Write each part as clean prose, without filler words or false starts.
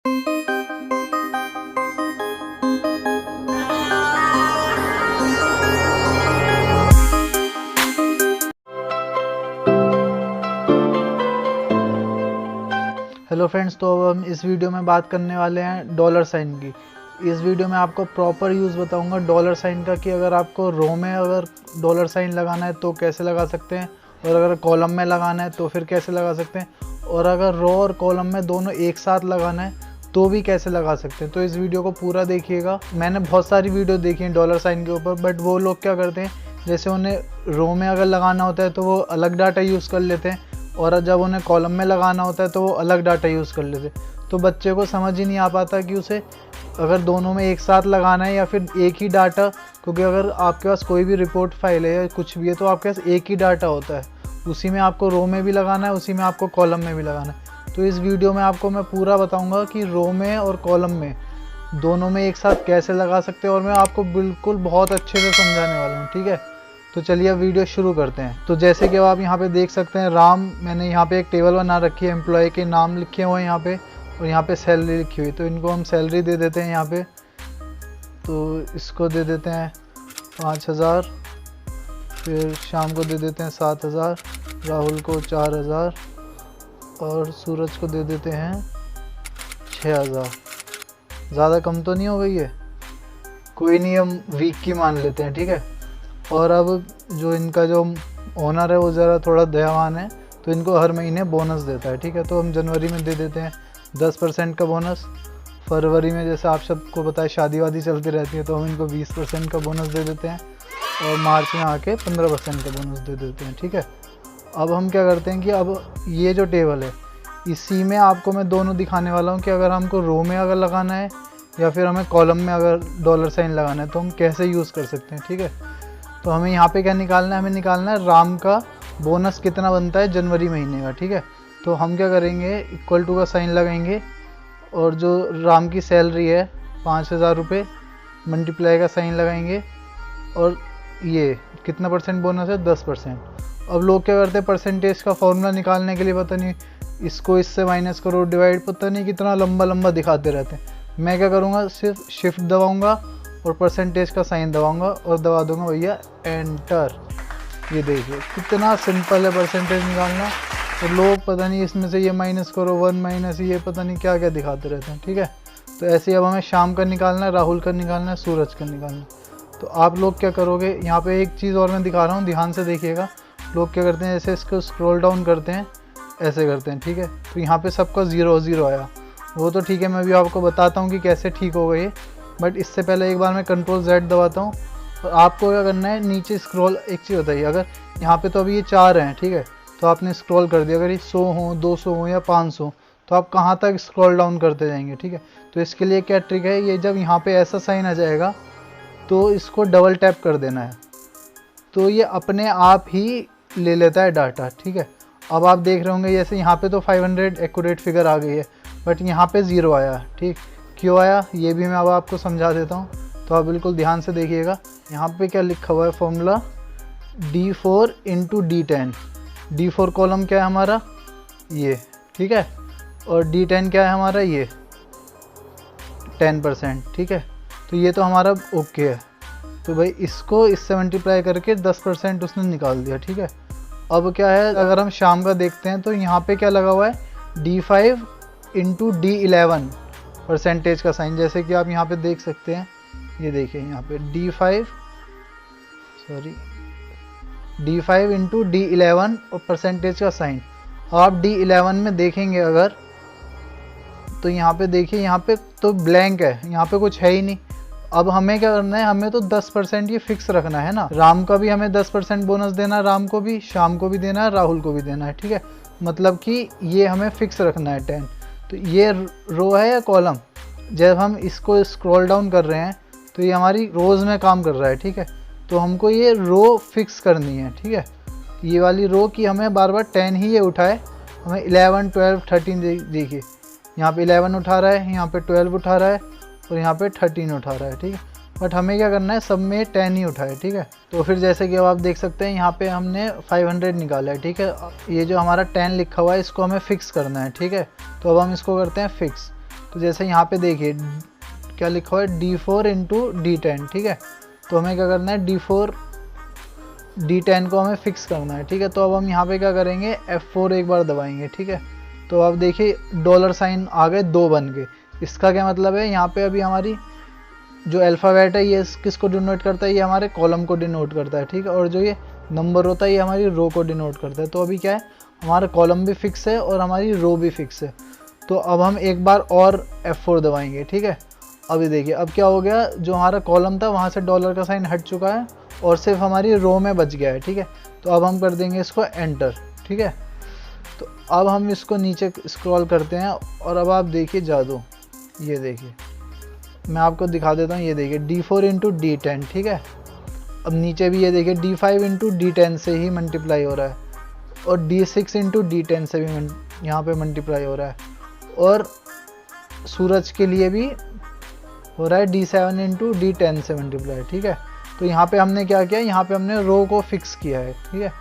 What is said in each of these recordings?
Hello friends, तो अब हम इस वीडियो में बात करने वाले हैं डॉलर साइन की। इस वीडियो में आपको प्रॉपर यूज़ बताऊंगा डॉलर साइन का कि अगर आपको रो में अगर डॉलर साइन लगाना है तो कैसे लगा सकते हैं, और अगर कॉलम में लगाना है तो फिर कैसे लगा सकते हैं, और अगर रो और कॉलम में दोनों एक साथ लगाना है तो भी कैसे लगा सकते हैं। तो इस वीडियो को पूरा देखिएगा। मैंने बहुत सारी वीडियो देखी हैं डॉलर साइन के ऊपर, बट वो लोग क्या करते हैं, जैसे उन्हें रो में अगर लगाना होता है तो वो अलग डाटा यूज़ कर लेते हैं, और जब उन्हें कॉलम में लगाना होता है तो वो अलग डाटा यूज़ कर लेते। तो बच्चे को समझ ही नहीं आ पाता कि उसे अगर दोनों में एक साथ लगाना है या फिर एक ही डाटा, क्योंकि अगर आपके पास कोई भी रिपोर्ट फाइल है या कुछ भी है तो आपके पास एक ही डाटा होता है, उसी में आपको रो में भी लगाना है, उसी में आपको कॉलम में भी लगाना है। तो इस वीडियो में आपको मैं पूरा बताऊँगा कि रो में और कॉलम में दोनों में एक साथ कैसे लगा सकते हैं, और मैं आपको बिल्कुल बहुत अच्छे से समझाने वाला हूँ, ठीक है। तो चलिए अब वीडियो शुरू करते हैं। तो जैसे कि आप यहाँ पे देख सकते हैं राम, मैंने यहाँ पे एक टेबल बना रखी है, एम्प्लॉय के नाम लिखे हुए हैं यहाँ पे, और यहाँ पे सैलरी लिखी हुई। तो इनको हम सैलरी दे देते हैं यहाँ पे, तो इसको दे देते हैं 5000, फिर शाम को दे देते हैं 7000, राहुल को 4000 और सूरज को दे देते हैं 6000। ज़्यादा कम तो नहीं हो गई है? कोई नहीं, हम वीक की मान लेते हैं, ठीक है। और अब जो इनका जो ओनर है वो ज़रा थोड़ा दयावान है, तो इनको हर महीने बोनस देता है, ठीक है। तो हम जनवरी में दे देते हैं 10% का बोनस। फरवरी में जैसे आप सबको पता है शादी वादी चलती रहती है, तो हम इनको 20% का बोनस दे देते हैं, और मार्च में आके 15% का बोनस दे देते हैं, ठीक है। अब हम क्या करते हैं कि अब ये जो टेबल है इसी में आपको मैं दोनों दिखाने वाला हूँ कि अगर हमको रो में अगर लगाना है या फिर हमें कॉलम में अगर डॉलर साइन लगाना है तो हम कैसे यूज़ कर सकते हैं, ठीक है। तो हमें यहाँ पे क्या निकालना है, हमें निकालना है राम का बोनस कितना बनता है जनवरी महीने का, ठीक है। तो हम क्या करेंगे, इक्वल टू का साइन लगाएंगे, और जो राम की सैलरी है 5000 रुपये, मल्टीप्लाई का साइन लगाएंगे, और ये कितना परसेंट बोनस है, 10%। अब लोग क्या करते हैं, परसेंटेज का फॉर्मूला निकालने के लिए पता नहीं इसको इससे माइनस करो, डिवाइड, पता नहीं कितना लंबा लंबा दिखाते रहते हैं। मैं क्या करूँगा, सिर्फ शिफ्ट दबाऊँगा और परसेंटेज का साइन दबाऊंगा और दबा दूंगा भैया एंटर। ये देखिए कितना सिंपल है परसेंटेज निकालना। तो लोग पता नहीं इसमें से ये माइनस करो, 1 माइनस ये पता नहीं क्या क्या दिखाते रहते हैं, ठीक है। तो ऐसे ही अब हमें शाम का निकालना है, राहुल का निकालना है, सूरज का निकालना है। तो आप लोग क्या करोगे, यहाँ पे एक चीज़ और मैं दिखा रहा हूँ, ध्यान से देखिएगा। लोग क्या करते हैं, जैसे इसको स्क्रॉल डाउन करते हैं, ऐसे करते हैं, ठीक है। तो यहाँ पर सबका 0 आया, वो तो ठीक है, मैं भी आपको बताता हूँ कि कैसे ठीक होगा ये। बट इससे पहले एक बार मैं Ctrl Z दबाता हूँ, और आपको क्या करना है, नीचे स्क्रॉल। एक चीज़ बताइए, अगर यहाँ पे तो अभी ये 4 हैं, ठीक है, तो आपने स्क्रॉल कर दिया, अगर ये 100 हो, 200 हो या 500, तो आप कहाँ तक स्क्रॉल डाउन करते जाएंगे, ठीक है। तो इसके लिए क्या ट्रिक है, ये जब यहाँ पे ऐसा साइन आ जाएगा तो इसको डबल टैप कर देना है, तो ये अपने आप ही ले लेता है डाटा, ठीक है। अब आप देख रहे होंगे जैसे यहाँ पे तो 500 एक्यूरेट फिगर आ गई है, बट यहाँ पे 0 आया, ठीक। क्यों आया ये भी मैं अब आपको समझा देता हूँ, तो आप बिल्कुल ध्यान से देखिएगा। यहाँ पे क्या लिखा हुआ है formula, D4 × D10। D4 column क्या है हमारा, ये, ठीक है, और D10 क्या है हमारा, ये 10%, ठीक है। तो ये तो हमारा ओके है। तो भाई इसको इससे मल्टीप्लाई करके 10% उसने निकाल दिया, ठीक है। अब क्या है, अगर हम शाम का देखते हैं तो यहाँ पे क्या लगा हुआ है, D5 × D11 परसेंटेज का साइन, जैसे कि आप यहाँ पे देख सकते हैं। ये देखिए यहाँ पे D5 × D11 और परसेंटेज का साइन। आप D11 में देखेंगे अगर, तो यहाँ पे देखिए, यहाँ पे तो ब्लैंक है, यहाँ पे कुछ है ही नहीं। अब हमें क्या करना है, हमें तो 10% ये फिक्स रखना है ना। राम का भी हमें 10% बोनस देना है, राम को भी, शाम को भी देना है, राहुल को भी देना है, ठीक है। मतलब कि ये हमें फिक्स रखना है 10। तो ये रो है या कॉलम, जब हम इसको स्क्रॉल डाउन कर रहे हैं तो ये हमारी रोज़ में काम कर रहा है, ठीक है। तो हमको ये रो फिक्स करनी है, ठीक है, ये वाली रो की हमें बार बार 10 ही ये उठाए। हमें 11, 12, 13 देखिए, यहाँ पे 11 उठा रहा है, यहाँ पे 12 उठा रहा है, और यहाँ पे 13 उठा रहा है, ठीक है। बट हमें क्या करना है, सब में 10 ही उठाए, ठीक है। तो फिर जैसे कि अब आप देख सकते हैं यहाँ पे हमने 500 निकाला है, ठीक है। ये जो हमारा 10 लिखा हुआ है इसको हमें फिक्स करना है, ठीक है। तो अब हम इसको करते हैं फिक्स। तो जैसे यहाँ पे देखिए क्या लिखा हुआ है D4 इंटू D10, ठीक है। तो हमें क्या करना है, D4 D10 को हमें फिक्स करना है, ठीक है। तो अब हम यहाँ पे क्या करेंगे, F4 एक बार दबाएंगे, ठीक है। तो अब देखिए डॉलर साइन आ गए 2 बन के। इसका क्या मतलब है, यहाँ पे अभी हमारी जो अल्फ़ाबेट है ये किसको डिनोट करता है, ये हमारे कॉलम को डिनोट करता है, ठीक है। और जो ये नंबर होता है ये हमारी रो को डिनोट करता है। तो अभी क्या है, हमारा कॉलम भी फिक्स है और हमारी रो भी फिक्स है। तो अब हम एक बार और F4 दबाएंगे, ठीक है। अभी देखिए अब क्या हो गया, जो हमारा कॉलम था वहाँ से डॉलर का साइन हट चुका है और सिर्फ हमारी रो में बच गया है, ठीक है। तो अब हम कर देंगे इसको एंटर, ठीक है। तो अब हम इसको नीचे स्क्रॉल करते हैं और अब आप देखिए जादू, ये देखिए मैं आपको दिखा देता हूँ। ये देखिए D4 इंटू D10, ठीक है। अब नीचे भी ये देखिए D5 इंटू D10 से ही मल्टीप्लाई हो रहा है और D6 इंटू D10 से भी यहाँ पे मल्टीप्लाई हो रहा है और सूरज के लिए भी हो रहा है D7 इंटू D10 से मल्टीप्लाई, ठीक है। तो यहाँ पे हमने क्या किया, यहाँ पे हमने रो को फिक्स किया है, ठीक है।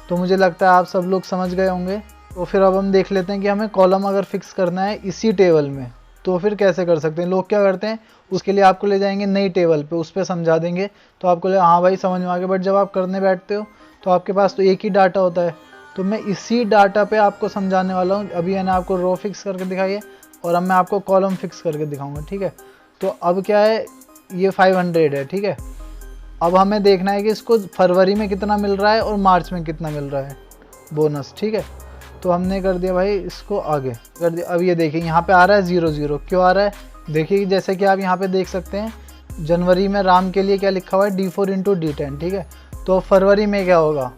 तो मुझे लगता है आप सब लोग समझ गए होंगे। तो फिर अब हम देख लेते हैं कि हमें कॉलम अगर फिक्स करना है इसी टेबल में तो फिर कैसे कर सकते हैं। लोग क्या करते हैं, उसके लिए आपको ले जाएंगे नई टेबल पे, उस पर समझा देंगे तो आपको ले हाँ भाई समझ में आ गया। बट जब आप करने बैठते हो तो आपके पास तो एक ही डाटा होता है। तो मैं इसी डाटा पे आपको समझाने वाला हूँ। अभी मैंने आपको रो फिक्स करके दिखाई है और अब मैं आपको कॉलम फिक्स करके दिखाऊंगा, ठीक है। तो अब क्या है, ये 500 है, ठीक है। अब हमें देखना है कि इसको फरवरी में कितना मिल रहा है और मार्च में कितना मिल रहा है बोनस, ठीक है। तो हमने कर दिया भाई इसको आगे कर दिया। अब ये देखिए यहाँ पे आ रहा है 00, क्यों आ रहा है, देखिए जैसे कि आप यहाँ पे देख सकते हैं जनवरी में राम के लिए क्या लिखा हुआ है D4 इंटू D10, ठीक है। तो फरवरी में क्या होगा,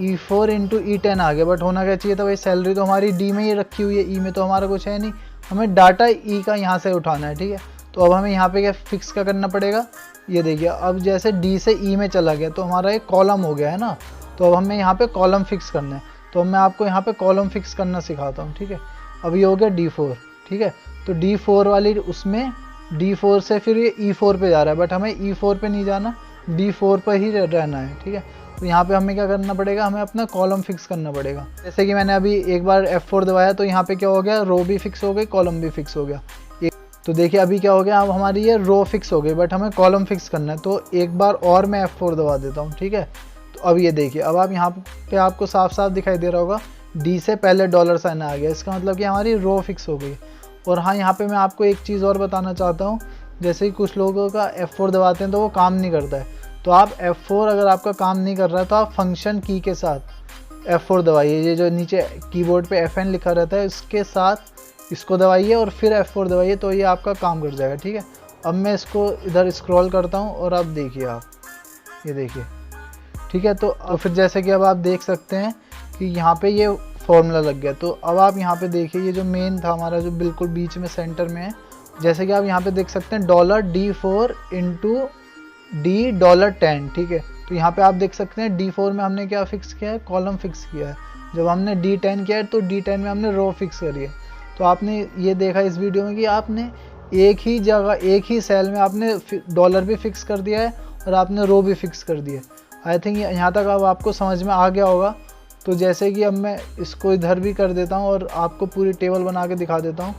E4 इंटू E10 आ गया। बट होना क्या चाहिए था भाई, सैलरी तो हमारी D में ही रखी हुई है, E में तो हमारा कुछ है नहीं, हमें डाटा E का यहाँ से उठाना है, ठीक है। तो अब हमें यहाँ पे क्या फिक्स क्या करना पड़ेगा, ये देखिए अब जैसे D से E में चला गया तो हमारा एक कॉलम हो गया है ना। तो अब हमें यहाँ पे कॉलम फिक्स करना है। तो मैं आपको यहाँ पे कॉलम फिक्स करना सिखाता हूँ, ठीक है। अब ये हो गया D4, ठीक है। तो D4 वाली उसमें D4 से फिर ये E4 पे जा रहा है, बट हमें E4 पे नहीं जाना, D4 पर ही रहना है, ठीक है। तो यहाँ पे हमें क्या करना पड़ेगा, हमें अपना कॉलम फिक्स करना पड़ेगा। जैसे कि मैंने अभी एक बार F4 दबाया तो यहाँ पे क्या हो गया, रो भी फिक्स हो गई, कॉलम भी फिक्स हो गया। तो देखिए अभी क्या हो गया, अब हमारी ये रो फिक्स हो गई बट हमें कॉलम फिक्स करना है। तो एक बार और मैं F4 दबा देता हूँ, ठीक है। तो अब ये देखिए अब आप यहाँ पे आपको साफ साफ दिखाई दे रहा होगा D से पहले डॉलर साइन आ गया, इसका मतलब कि हमारी रो फिक्स हो गई। और हाँ, यहाँ पे मैं आपको एक चीज़ और बताना चाहता हूँ, जैसे कि कुछ लोगों का F4 दबाते हैं तो वो काम नहीं करता है। तो आप F4 अगर आपका काम नहीं कर रहा है तो आप फंक्शन की के साथ F4 दबाइए। ये जो नीचे कीबोर्ड पे FN लिखा रहता है इसके साथ इसको दबाइए और फिर F4 दबाइए, तो ये आपका काम कर जाएगा, ठीक है। अब मैं इसको इधर स्क्रॉल करता हूँ और अब देखिए आप, ये देखिए, ठीक है। तो फिर जैसे कि अब आप देख सकते हैं कि यहाँ पे ये फॉर्मूला लग गया। तो अब आप यहाँ पे देखिए ये जो मेन था हमारा जो बिल्कुल बीच में सेंटर में है, जैसे कि आप यहाँ पे देख सकते हैं $D4 इंटू $10, ठीक है। तो यहाँ पे आप देख सकते हैं D4 में हमने क्या फिक्स किया है, कॉलम फिक्स किया है। जब हमने D10 किया है तो D10 में हमने रो फिक्स करी है। तो आपने ये देखा इस वीडियो में कि आपने एक ही जगह एक ही सेल में आपने डॉलर भी फिक्स कर दिया है और आपने रो भी फिक्स कर दिया है। आई थिंक यहाँ तक अब आपको समझ में आ गया होगा। तो जैसे कि अब मैं इसको इधर भी कर देता हूँ और आपको पूरी टेबल बना के दिखा देता हूँ।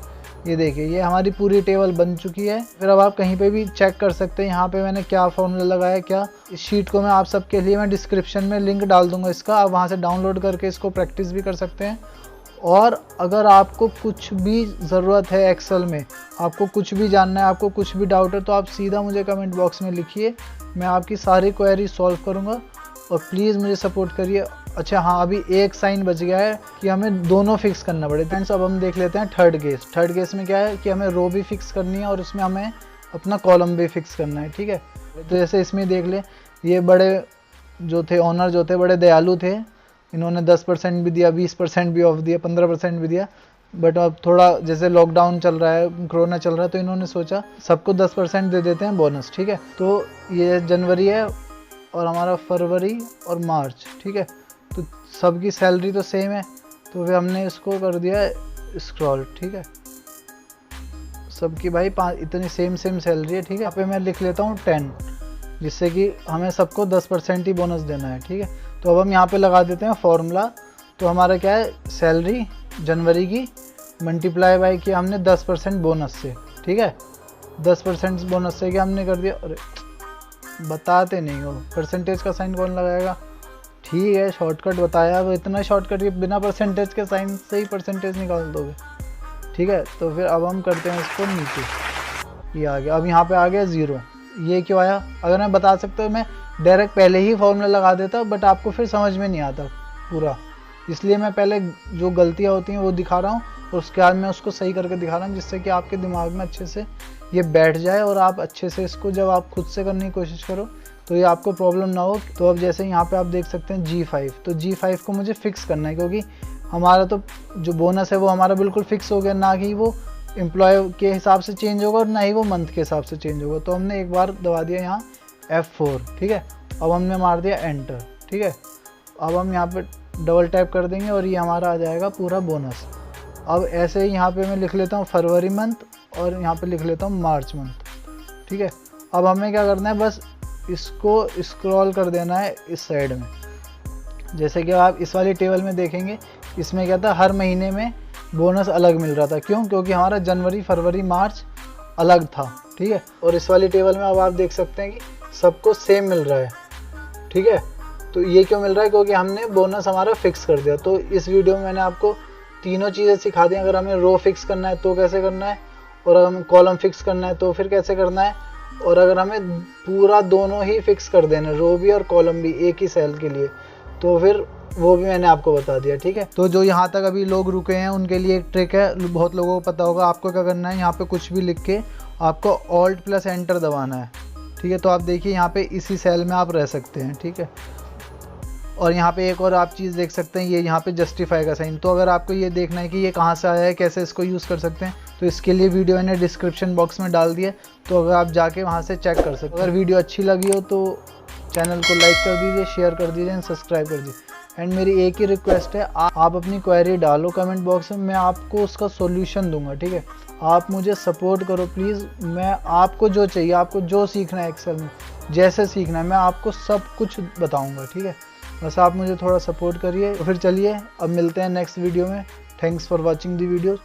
ये देखिए ये हमारी पूरी टेबल बन चुकी है। फिर अब आप कहीं पे भी चेक कर सकते हैं यहाँ पे मैंने क्या फॉर्मूला लगाया क्या। इस शीट को मैं आप सबके लिए मैं डिस्क्रिप्शन में लिंक डाल दूंगा इसका, आप वहाँ से डाउनलोड करके इसको प्रैक्टिस भी कर सकते हैं। और अगर आपको कुछ भी ज़रूरत है एक्सेल में, आपको कुछ भी जानना है, आपको कुछ भी डाउट है, तो आप सीधा मुझे कमेंट बॉक्स में लिखिए, मैं आपकी सारी क्वेरी सॉल्व करूँगा। और प्लीज़ मुझे सपोर्ट करिए। अच्छा हाँ, अभी एक साइन बच गया है कि हमें दोनों फिक्स करना पड़े। फ्रेंड्स अब हम देख लेते हैं थर्ड केस। थर्ड केस में क्या है कि हमें रो भी फिक्स करनी है और उसमें हमें अपना कॉलम भी फिक्स करना है, ठीक है। तो जैसे इसमें देख ले, ये बड़े जो थे ओनर जो थे बड़े दयालु थे, इन्होंने 10% भी दिया, 20% भी ऑफ दिया, 15% भी दिया। बट अब थोड़ा जैसे लॉकडाउन चल रहा है, कोरोना चल रहा है, तो इन्होंने सोचा सबको 10% दे देते हैं बोनस, ठीक है। तो ये जनवरी है और हमारा फरवरी और मार्च, ठीक है। तो सबकी सैलरी तो सेम है, तो फिर हमने इसको कर दिया स्क्रॉल, ठीक है। सबकी भाई इतनी सेम सैलरी है, ठीक है। यहाँ पे मैं लिख लेता हूँ 10, जिससे कि हमें सबको 10% ही बोनस देना है, ठीक है। तो अब हम यहाँ पे लगा देते हैं फॉर्मूला। तो हमारा क्या है, सैलरी जनवरी की मल्टीप्लाई बाय किया हमने 10% बोनस से, ठीक है। 10% बोनस से क्या हमने कर दिया, अरे बताते नहीं हो, परसेंटेज का साइन कौन लगाएगा, ठीक है शॉर्टकट बताया, अब इतना शॉर्टकट कि बिना परसेंटेज के साइन से ही परसेंटेज निकाल दोगे, ठीक है। तो फिर अब हम करते हैं इसको नीचे, ये आ गया, अब यहाँ पे आ गया 0। ये क्यों आया, अगर मैं बता सकता हूँ मैं डायरेक्ट पहले ही फॉर्मूला लगा देता, बट आपको फिर समझ में नहीं आता पूरा, इसलिए मैं पहले जो गलतियाँ होती हैं वो दिखा रहा हूँ और उसके बाद मैं उसको सही करके दिखा रहा हूँ, जिससे कि आपके दिमाग में अच्छे से ये बैठ जाए और आप अच्छे से इसको जब आप खुद से करने की कोशिश करो तो ये आपको प्रॉब्लम ना हो। तो अब जैसे यहाँ पे आप देख सकते हैं G5, तो G5 को मुझे फिक्स करना है, क्योंकि हमारा तो जो बोनस है वो हमारा बिल्कुल फिक्स हो गया, ना कि वो एम्प्लॉय के हिसाब से चेंज होगा और ना ही वो मंथ के हिसाब से चेंज होगा। तो हमने एक बार दबा दिया यहाँ F4, ठीक है। अब हमने मार दिया एंटर, ठीक है। अब हम यहाँ पे डबल टैप कर देंगे और ये हमारा आ जाएगा पूरा बोनस। अब ऐसे ही यहाँ पे मैं लिख लेता हूँ फरवरी मंथ और यहाँ पे लिख लेता हूँ मार्च मंथ, ठीक है। अब हमें क्या करना है, बस इसको स्क्रॉल कर देना है इस साइड में। जैसे कि आप इस वाली टेबल में देखेंगे, इसमें क्या था, हर महीने में बोनस अलग मिल रहा था, क्यों, क्योंकि हमारा जनवरी फरवरी मार्च अलग था, ठीक है। और इस वाली टेबल में अब आप देख सकते हैं कि सबको सेम मिल रहा है, ठीक है। तो ये क्यों मिल रहा है, क्योंकि हमने बोनस हमारा फिक्स कर दिया। तो इस वीडियो में मैंने आपको तीनों चीज़ें सिखा दी। अगर हमें रो फिक्स करना है तो कैसे करना है, और अगर हमें कॉलम फिक्स करना है तो फिर कैसे करना है, और अगर हमें पूरा दोनों ही फिक्स कर देना है, रो भी और कॉलम भी एक ही सेल के लिए, तो फिर वो भी मैंने आपको बता दिया, ठीक है। तो जो यहाँ तक अभी लोग रुके हैं उनके लिए एक ट्रिक है, बहुत लोगों को पता होगा। आपको क्या करना है, यहाँ पे कुछ भी लिख के आपको ऑल्ट प्लस एंटर दबाना है, ठीक है। तो आप देखिए यहाँ पे इसी सेल में आप रह सकते हैं, ठीक है। और यहाँ पे एक और आप चीज़ देख सकते हैं, ये यहाँ पे जस्टिफाई का साइन। तो अगर आपको ये देखना है कि ये कहाँ से आया है, कैसे इसको यूज़ कर सकते हैं, तो इसके लिए वीडियो मैंने डिस्क्रिप्शन बॉक्स में डाल दिया, तो अगर आप जाके वहाँ से चेक कर सकते हैं। अगर वीडियो अच्छी लगी हो तो चैनल को लाइक कर दीजिए, शेयर कर दीजिए एंड सब्सक्राइब कर दीजिए। एंड मेरी एक ही रिक्वेस्ट है, आप अपनी क्वेरी डालो कमेंट बॉक्स में, मैं आपको उसका सोल्यूशन दूंगा, ठीक है। आप मुझे सपोर्ट करो प्लीज़, मैं आपको जो चाहिए, आपको जो सीखना है एक्सेल में, जैसे सीखना है, मैं आपको सब कुछ बताऊँगा, ठीक है। बस आप मुझे थोड़ा सपोर्ट करिए। तो फिर चलिए अब मिलते हैं नेक्स्ट वीडियो में। Thanks for watching the video.